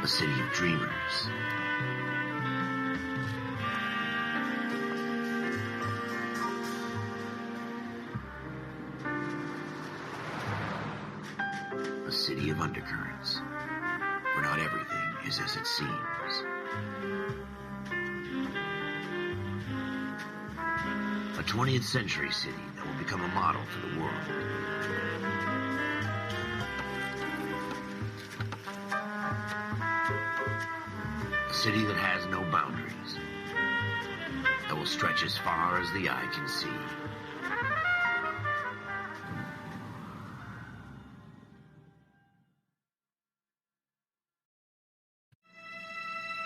A city of dreamers. A city of undercurrents, where not everything is as it seems. A 20th century city that will become a model for the world. A city that has no boundaries, that will stretch as far as the eye can see.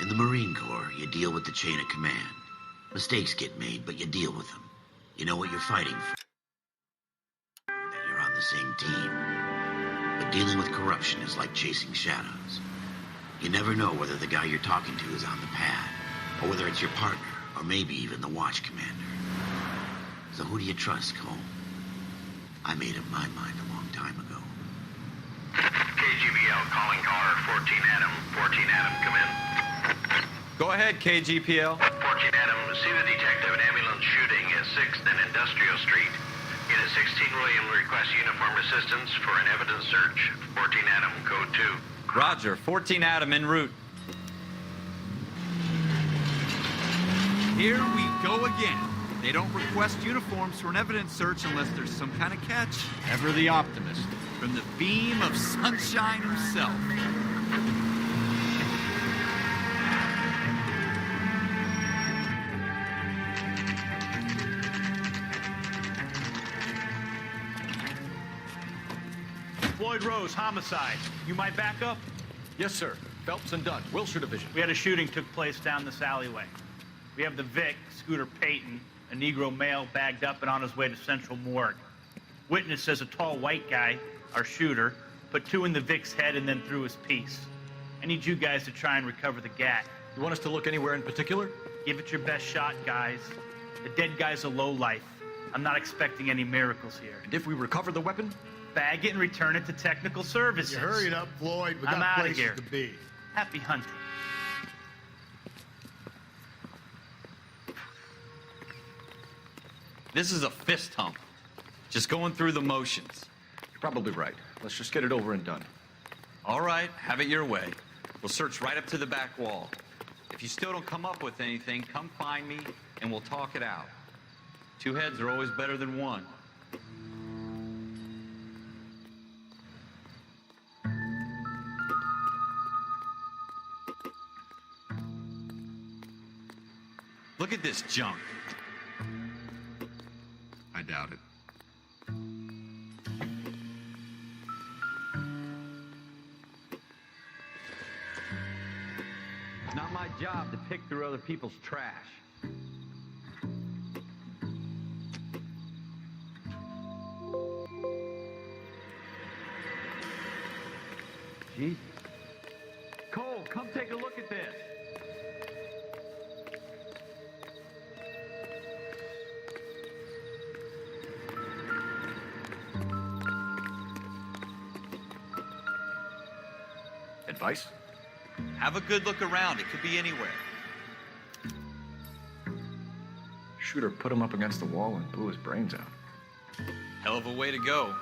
In the Marine Corps, you deal with the chain of command. Mistakes get made, but you deal with them. You know what you're fighting for. That you're on the same team. But dealing with corruption is like chasing shadows. You never know whether the guy you're talking to is on the pad, or whether it's your partner, or maybe even the watch commander. So who do you trust, Cole? I made up my mind a long time ago. KGBL calling caller 14 Adam. 14 Adam, come in. Go ahead, KGPL. 14 Adam, see the detective, an ambulance shooting at 6th and Industrial Street. Unit 16 William requests uniform assistance for an evidence search. 14 Adam, code 2. Roger, 14 Adam en route. Here we go again. They don't request uniforms for an evidence search unless there's some kind of catch. Ever the optimist. From the beam of sunshine himself. Floyd Rose, homicide. You might back up? Yes, sir. Phelps and Dunn, Wilshire Division. We had a shooting took place down this alleyway. We have the Vic, Scooter Payton, a Negro male bagged up and on his way to Central Morgue. Witness says a tall white guy, our shooter, put 2 in the Vic's head and then threw his piece. I need you guys to try and recover the gat. You want us to look anywhere in particular? Give it your best shot, guys. The dead guy's a lowlife. I'm not expecting any miracles here. And if we recover the weapon? Bag it and return it to technical services. You hurry it up, Floyd. We I'm got outta places here. to be. Happy hunting. This is a fist hump. Just going through the motions. You're probably right. Let's just get it over and done. All right, have it your way. We'll search right up to the back wall. If you still don't come up with anything, come find me and we'll talk it out. 2 heads are always better than 1. Look at this junk. I doubt it. It's not my job to pick through other people's trash. Jesus. Cole, come take a look at this. Advice? Have a good look around. It could be anywhere. Shooter put him up against the wall and blew his brains out. Hell of a way to go.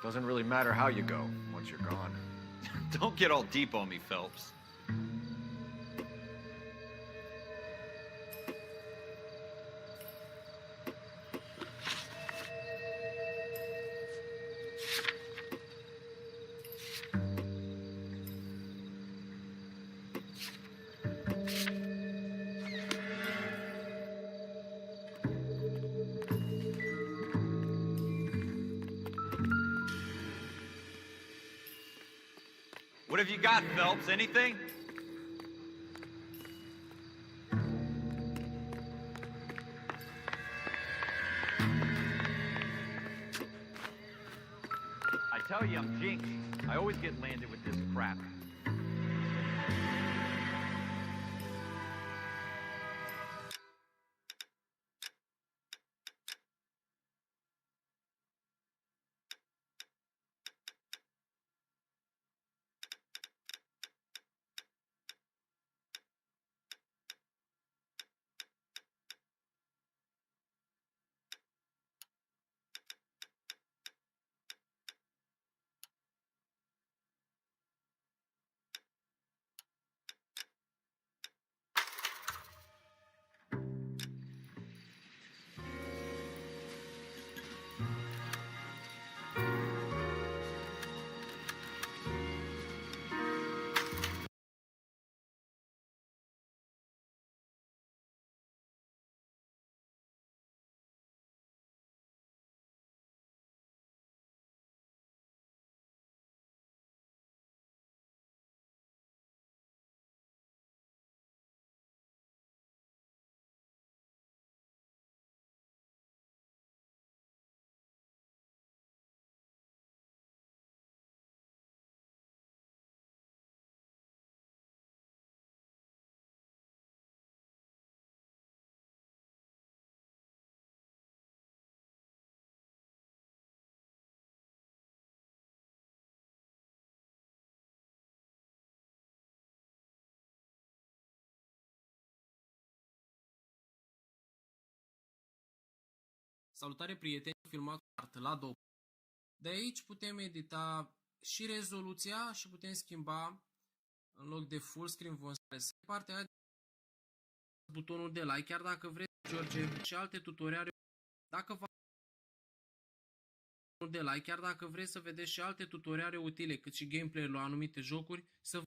Doesn't really matter how you go once you're gone. Don't get all deep on me, Phelps. What have you got, Phelps? Anything? I tell you, I'm jinxed. I always get landed with this crap. Salutare prieteni, filmat art la doc. De aici putem edita și rezoluția și putem schimba în loc de full screen vom să partea aia butonul de like, chiar dacă vreți George și alte tutoriale, dacă vă de like, chiar dacă vreți să vedeți și alte tutoriale utile, cât și gameplay-ul la anumite jocuri, să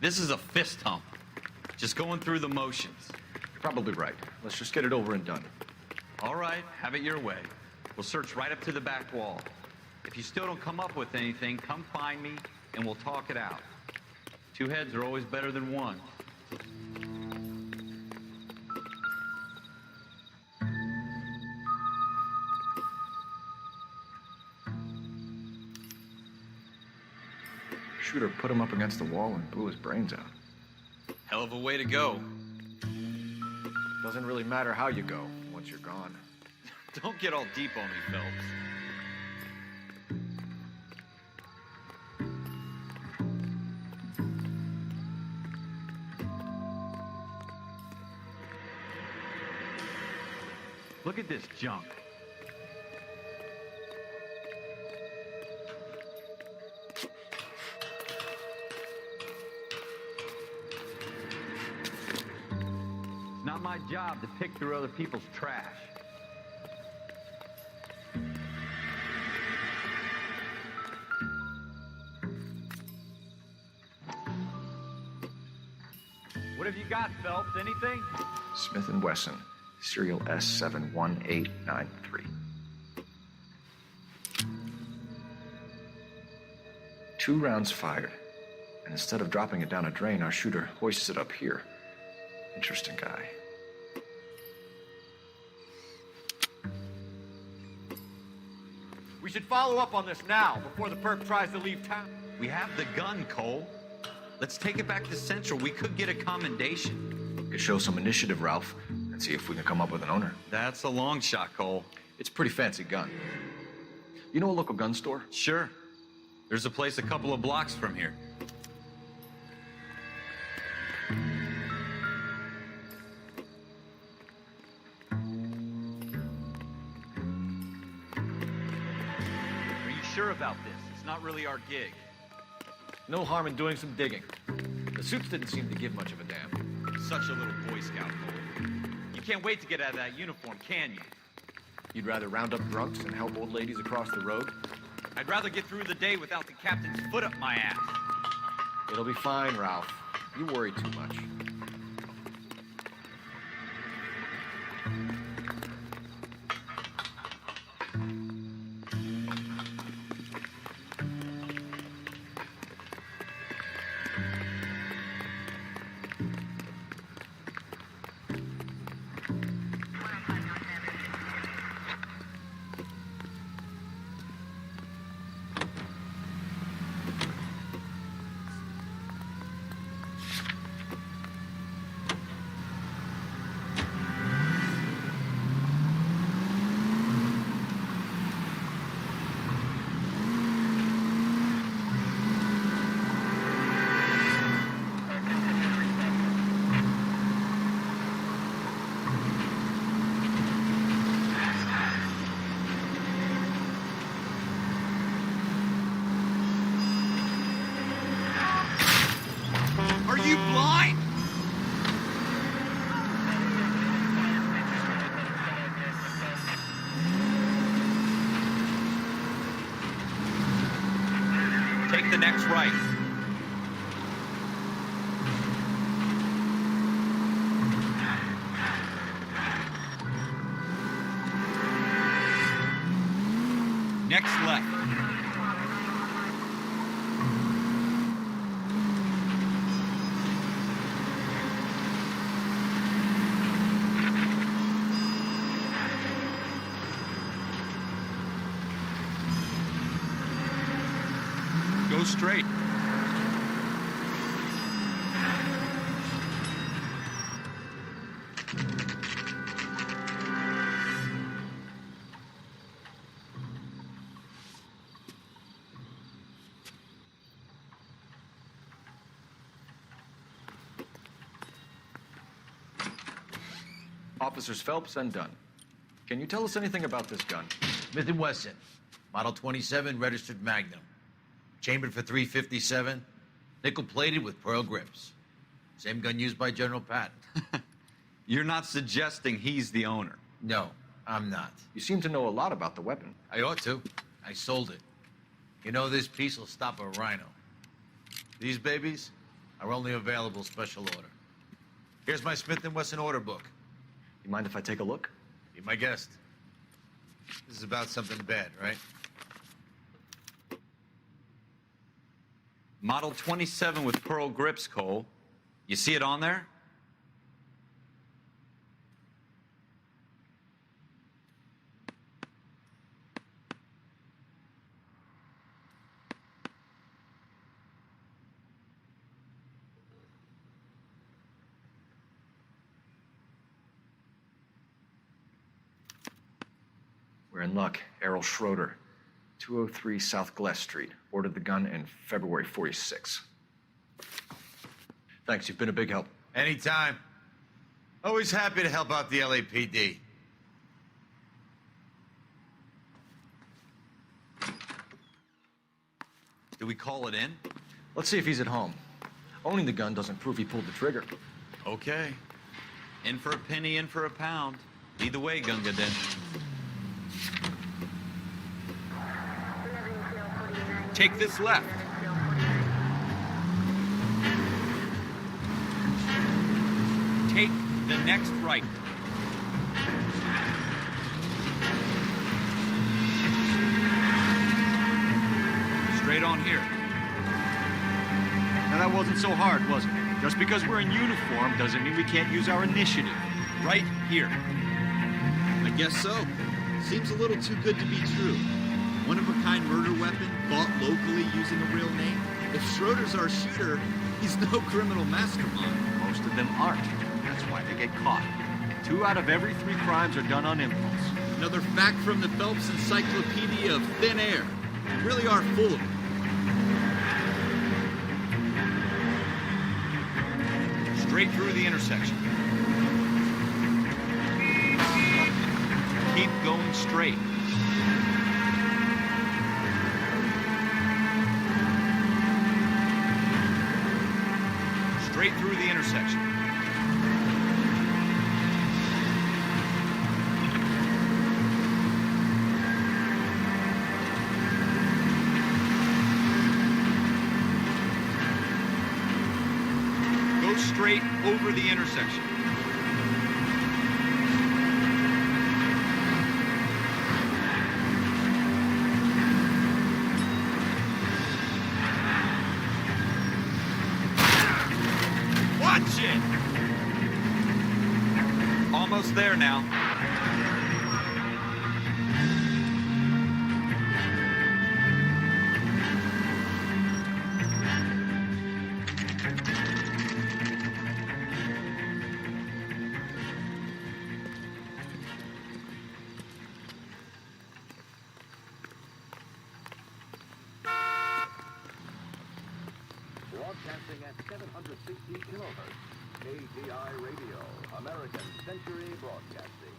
This is a fist hump. Just going through the motions. You're probably right. Let's just get it over and done. All right, have it your way. We'll search right up to the back wall. If you still don't come up with anything, come find me and we'll talk it out. Two heads are always better than one. Shooter put him up against the wall and blew his brains out. Hell of a way to go. Doesn't really matter how you go once you're gone. Don't get all deep on me, Phelps. Look at this junk. It's not my job to pick through other people's trash. What have you got, Phelps? Anything? Smith & Wesson, serial S71893. Two rounds fired, and instead of dropping it down a drain, our shooter hoists it up here. Interesting guy. We should follow up on this now, before the perp tries to leave town. We have the gun, Cole. Let's take it back to Central. We could get a commendation. Could show some initiative, Ralph, and see if we can come up with an owner. That's a long shot, Cole. It's a pretty fancy gun. You know a local gun store? Sure. There's a place a couple of blocks from here. Are you sure about this? It's not really our gig. No harm in doing some digging. The suits didn't seem to give much of a damn. Such a little Boy Scout, Cole. You can't wait to get out of that uniform, can you? You'd rather round up drunks and help old ladies across the road? I'd rather get through the day without the captain's foot up my ass. It'll be fine, Ralph. You worry too much. Are you blind? Take the next right. Next left. Go straight. Officers Phelps and Dunn. Can you tell us anything about this gun? Smith & Wesson, Model 27, registered Magnum. Chambered for .357, nickel-plated with pearl grips. Same gun used by General Patton. You're not suggesting he's the owner. No, I'm not. You seem to know a lot about the weapon. I ought to. I sold it. You know, this piece will stop a rhino. These babies Our only available special order. Here's my Smith & Wesson order book. You mind if I take a look? Be my guest. This is about something bad, right? Model 27 with pearl grips, Cole. You see it on there? We're in luck. Errol Schroeder, 203 South Glass Street. Ordered the gun in February 46. Thanks, you've been a big help. Anytime. Always happy to help out the LAPD. Do we call it in? Let's see if he's at home. Owning the gun doesn't prove he pulled the trigger. Okay. In for a penny, in for a pound. Either way, Gunga Din. Take this left. Take the next right. Straight on here. Now that wasn't so hard, was it? Just because we're in uniform doesn't mean we can't use our initiative. Right here. I guess so. Seems a little too good to be true. One-of-a-kind murder weapon, bought locally using a real name. If Schroeder's our shooter, he's no criminal mastermind. Most of them aren't. That's why they get caught. 2 out of every 3 crimes are done on impulse. Another fact from the Phelps Encyclopedia of Thin Air. We really are full of it. Straight through the intersection. Keep going straight. Straight through the intersection. Go straight over the intersection. Watch it! Almost there now. Broadcasting at 760 kilohertz. KGI Radio, American Century Broadcasting.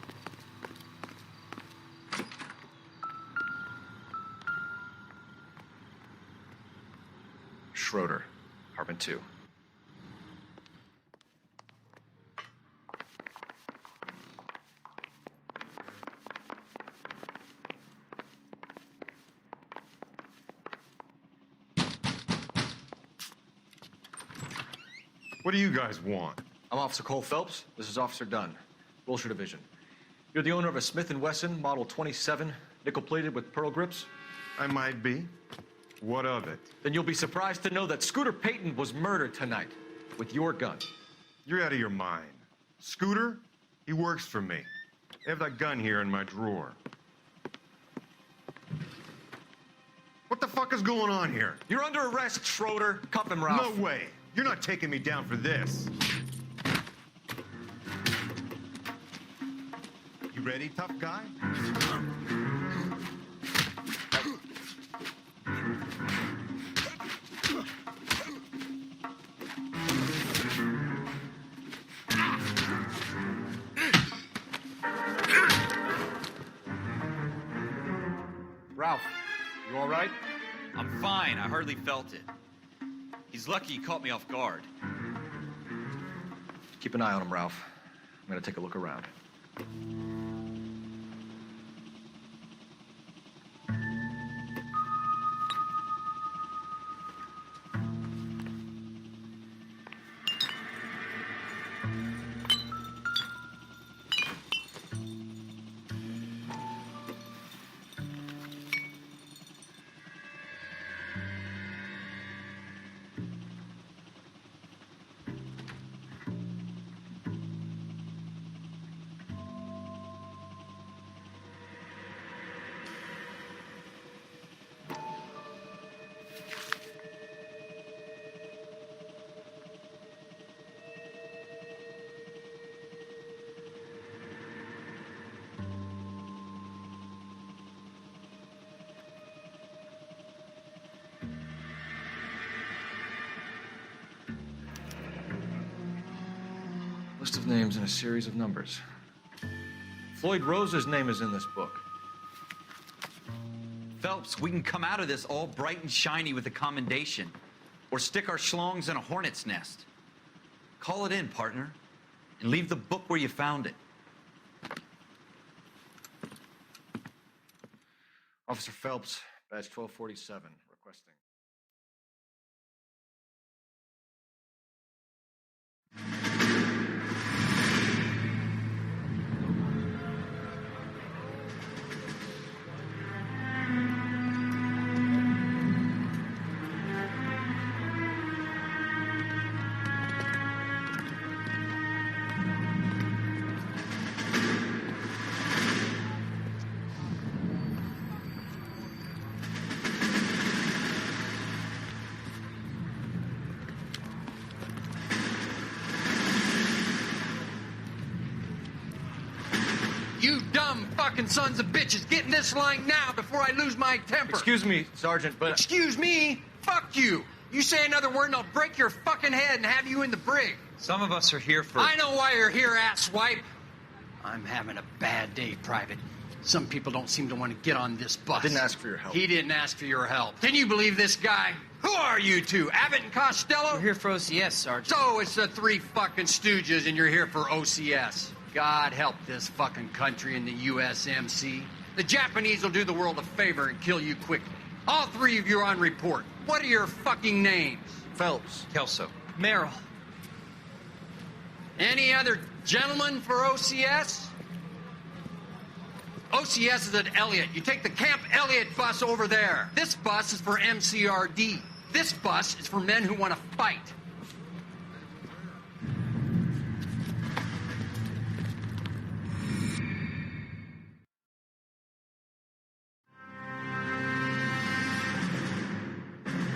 Schroeder, apartment 2. What do you guys want? I'm Officer Cole Phelps. This is Officer Dunn, Wilshire Division. You're the owner of a Smith & Wesson Model 27, nickel-plated with pearl grips? I might be. What of it? Then you'll be surprised to know that Scooter Payton was murdered tonight with your gun. You're out of your mind. Scooter? He works for me. I have that gun here in my drawer. What the fuck is going on here? You're under arrest, Schroeder. Cuff him, Ralph. No way. You're not taking me down for this. You ready, tough guy? Ralph, you all right? I'm fine. I hardly felt it. He's lucky he caught me off guard. Keep an eye on him, Ralph. I'm gonna take a look around. of names and a series of numbers. Floyd Rose's name is in this book. Phelps, we can come out of this all bright and shiny with a commendation. Or stick our schlongs in a hornet's nest. Call it in, partner. And leave the book where you found it. Officer Phelps, badge 1247, requesting. You dumb fucking sons of bitches, get in this line now before I lose my temper. Excuse me, Sergeant, but... Excuse me? Fuck you. You say another word and I'll break your fucking head and have you in the brig. Some of us are here for... I know why you're here, asswipe. I'm having a bad day, Private. Some people don't seem to want to get on this bus. I didn't ask for your help. He didn't ask for your help. Can you believe this guy? Who are you two? Abbott and Costello? We're here for OCS, Sergeant. So it's the three fucking stooges and you're here for OCS. God help this fucking country and the USMC. The Japanese will do the world a favor and kill you quickly. All three of you are on report. What are your fucking names? Phelps. Kelso. Merrill. Any other gentlemen for OCS? OCS is at Elliott. You take the Camp Elliott bus over there. This bus is for MCRD. This bus is for men who want to fight.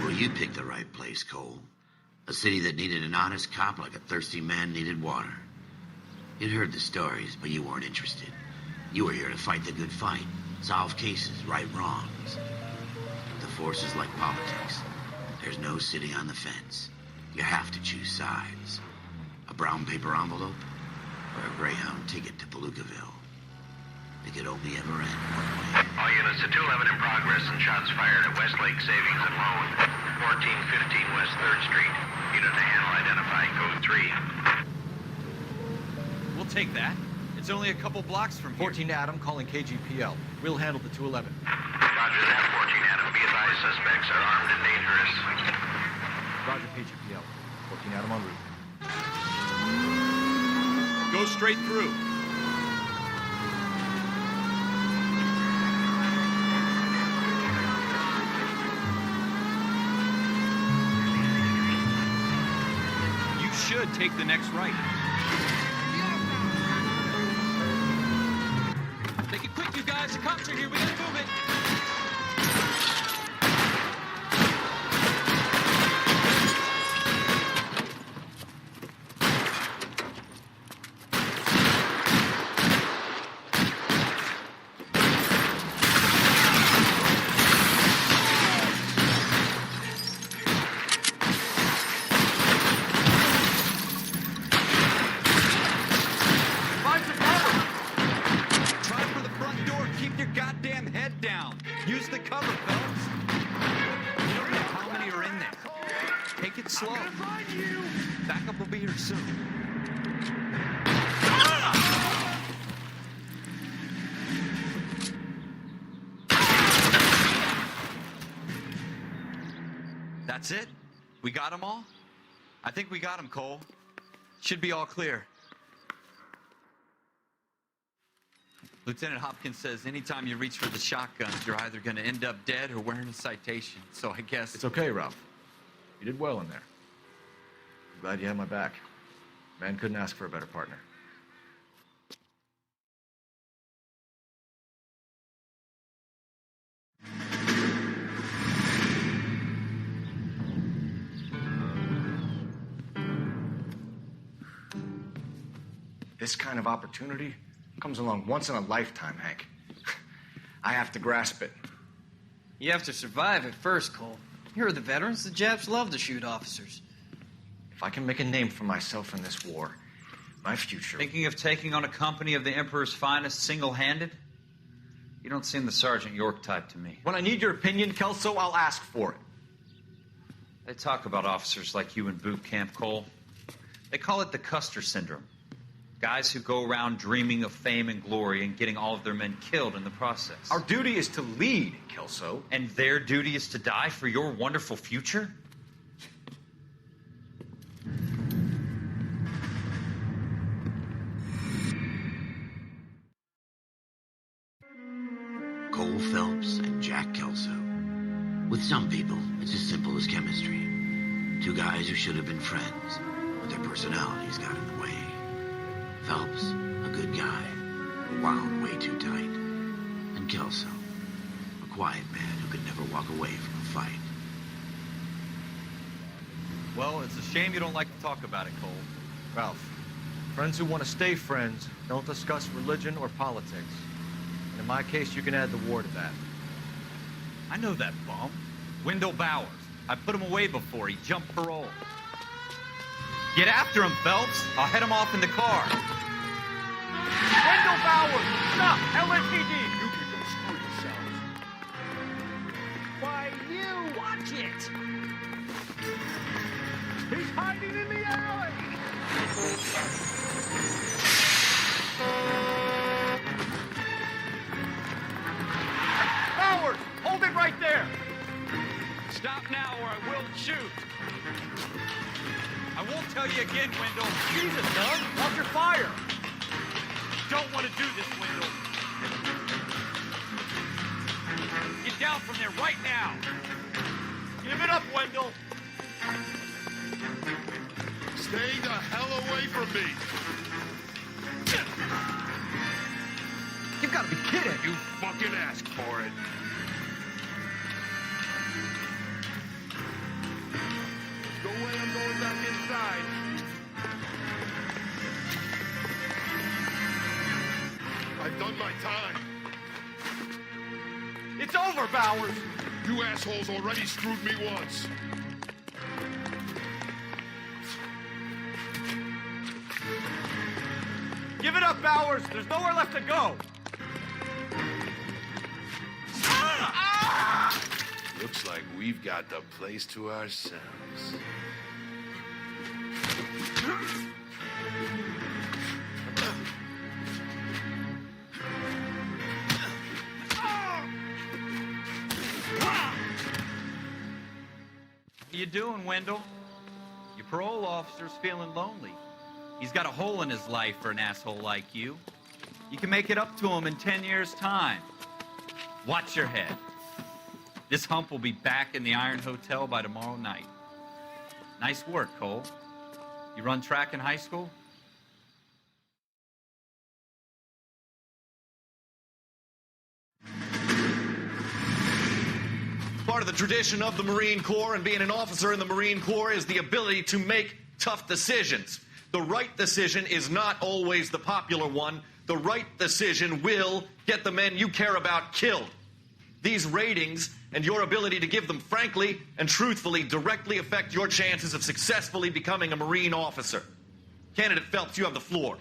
Well, you picked the right place, Cole. A city that needed an honest cop like a thirsty man needed water. You'd heard the stories, but you weren't interested. You were here to fight the good fight, solve cases, right wrongs. The force is like politics. There's no sitting on the fence. You have to choose sides. A brown paper envelope or a Greyhound ticket to Palookaville. It could only ever end one way. All units to 211 in progress and shots fired at Westlake Savings and Loan, 1415 West 3rd Street. Unit to handle identify code 3. We'll take that. It's only a couple blocks from here. 14 Adam calling KGPL. We'll handle the 211. Roger that, 14 Adam. Be advised, suspects are armed and dangerous. Roger, KGPL. 14 Adam en route. Go straight through. You should take the next right. Make it quick, you guys. The cops are here. We gotta move it. Use the cover, Phelps. You don't know how many are in there. Take it slow. Backup will be here soon. That's it? We got them all? I think we got them, Cole. Should be all clear. Lieutenant Hopkins says anytime you reach for the shotguns, you're either going to end up dead or wearing a citation. So I guess... It's okay, Ralph. You did well in there. I'm glad you had my back. Man couldn't ask for a better partner. This kind of opportunity comes along once in a lifetime, Hank. I have to grasp it. You have to survive at first, Cole. Here are the veterans. The Japs love to shoot officers. If I can make a name for myself in this war, My future. Thinking of taking on a company of the Emperor's finest single-handed? You don't seem the Sergeant York type to me. When I need your opinion, Kelso, I'll ask for it. They talk about officers like you in boot camp, Cole. They call it the Custer Syndrome. Guys who go around dreaming of fame and glory and getting all of their men killed in the process. Our duty is to lead, Kelso. And their duty is to die for your wonderful future? Cole Phelps and Jack Kelso. With some people, it's as simple as chemistry. Two guys who should have been friends, but their personalities got in the way. Phelps, a good guy, but wound way too tight. And Kelso, a quiet man who could never walk away from a fight. Well, it's a shame you don't like to talk about it, Cole. Ralph, friends who want to stay friends don't discuss religion or politics. And in my case, you can add the war to that. I know that bum. Wendell Bowers. I put him away before. He jumped parole. Get after him, Phelps. I'll head him off in the car. Wendell Bowers! Stop! LAPD! You can go screw yourselves. Why, you! Watch it! He's hiding in the alley! Bowers! Hold it right there! Stop now or I will shoot. I won't tell you again, Wendell. Jesus, Doug! Watch your fire! Don't want to do this, Wendell. Get down from there right now. Give it up, Wendell! Stay the hell away from me. You've got to be kidding! You fucking asked for it. No way I'm going back inside. I've done my time. It's over, Bowers! You assholes already screwed me once. Give it up, Bowers! There's nowhere left to go! Looks like we've got the place to ourselves. What are you doing, Wendell? Your parole officer's feeling lonely. He's got a hole in his life for an asshole like you. You can make it up to him in 10 years' time. Watch your head. This hump will be back in the Iron Hotel by tomorrow night. Nice work, Cole. You run track in high school? Part of the tradition of the Marine Corps and being an officer in the Marine Corps is the ability to make tough decisions. The right decision is not always the popular one. The right decision will get the men you care about killed. These ratings and your ability to give them frankly and truthfully directly affect your chances of successfully becoming a Marine officer. Candidate Phelps, you have the floor.